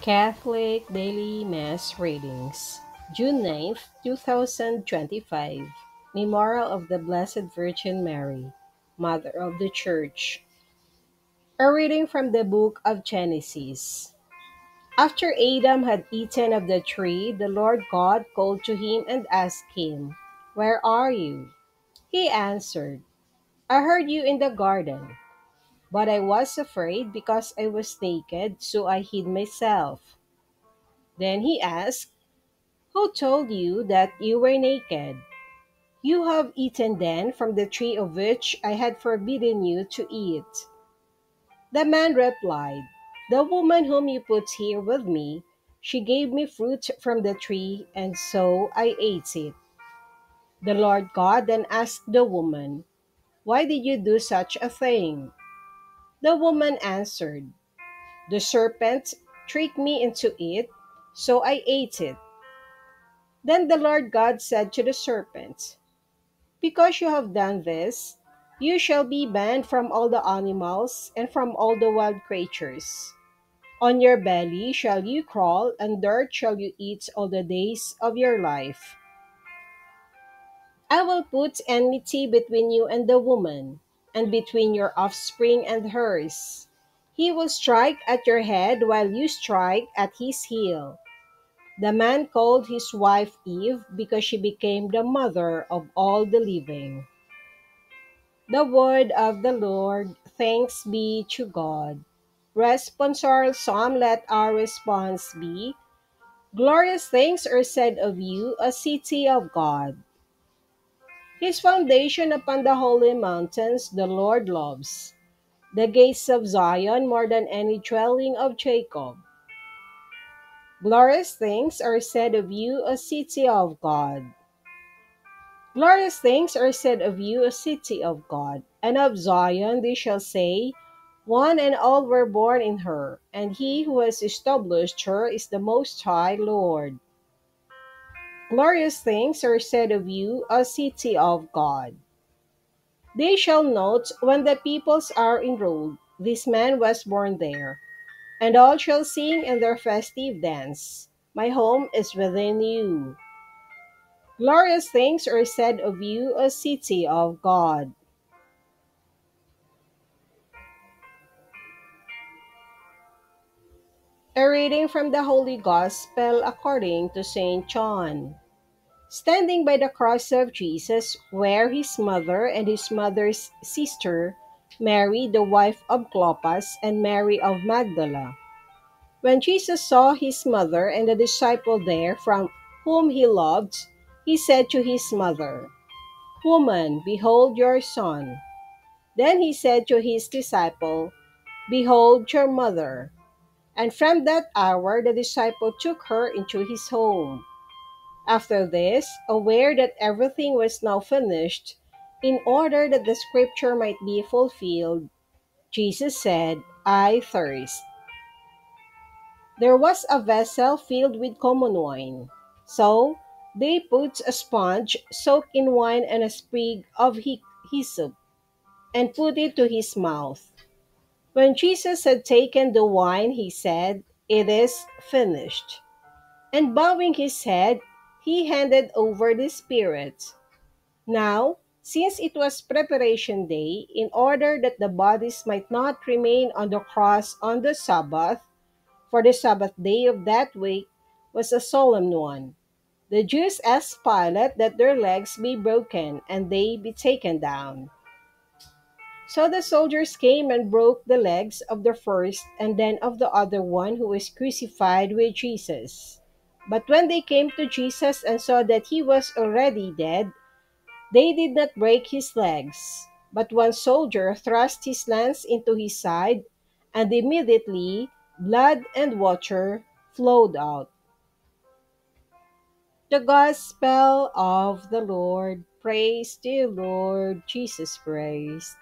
Catholic Daily Mass Readings, June 9th, 2025. Memorial of the Blessed Virgin Mary, Mother of the Church. A reading from the book of Genesis. After Adam had eaten of the tree, the Lord God called to him and asked him, "Where are you?" He answered, "I heard you in the garden, but I was afraid because I was naked, so I hid myself." Then he asked, "Who told you that you were naked? You have eaten then from the tree of which I had forbidden you to eat." The man replied, "The woman whom you put here with me, she gave me fruit from the tree, and so I ate it." The Lord God then asked the woman, "Why did you do such a thing?" The woman answered, "The serpent tricked me into it, so I ate it." Then the Lord God said to the serpent, "Because you have done this, you shall be banned from all the animals and from all the wild creatures. On your belly shall you crawl, and dirt shall you eat all the days of your life. I will put enmity between you and the woman, and between your offspring and hers. He will strike at your head while you strike at his heel." The man called his wife Eve because she became the mother of all the living. The word of the Lord. Thanks be to God. Responsorial Psalm. Let our response be, "Glorious things are said of you, a city of God." His foundation upon the holy mountains the Lord loves, the gates of Zion more than any dwelling of Jacob. Glorious things are said of you, a city of God. Glorious things are said of you, a city of God, and of Zion they shall say, "One and all were born in her, and he who has established her is the Most High Lord." Glorious things are said of you, a city of God. They shall note when the peoples are enrolled, "This man was born there," and all shall sing in their festive dance, "My home is within you." Glorious things are said of you, a city of God. A reading from the Holy Gospel according to St. John. Standing by the cross of Jesus were his mother and his mother's sister, Mary, the wife of Clopas, and Mary of Magdala. When Jesus saw his mother and the disciple there from whom he loved, he said to his mother, "Woman, behold your son." Then he said to his disciple, "Behold your mother." And from that hour the disciple took her into his home. After this, aware that everything was now finished, in order that the scripture might be fulfilled, Jesus said, "I thirst." There was a vessel filled with common wine. So they put a sponge soaked in wine and a sprig of hyssop, and put it to his mouth. When Jesus had taken the wine, he said, "It is finished." And bowing his head, he handed over the spirit. Now, since it was preparation day, in order that the bodies might not remain on the cross on the Sabbath, for the Sabbath day of that week was a solemn one, the Jews asked Pilate that their legs be broken and they be taken down. So the soldiers came and broke the legs of the first and then of the other one who was crucified with Jesus. But when they came to Jesus and saw that he was already dead, they did not break his legs. But one soldier thrust his lance into his side, and immediately blood and water flowed out. The Gospel of the Lord. Praise to you, Lord Jesus Christ.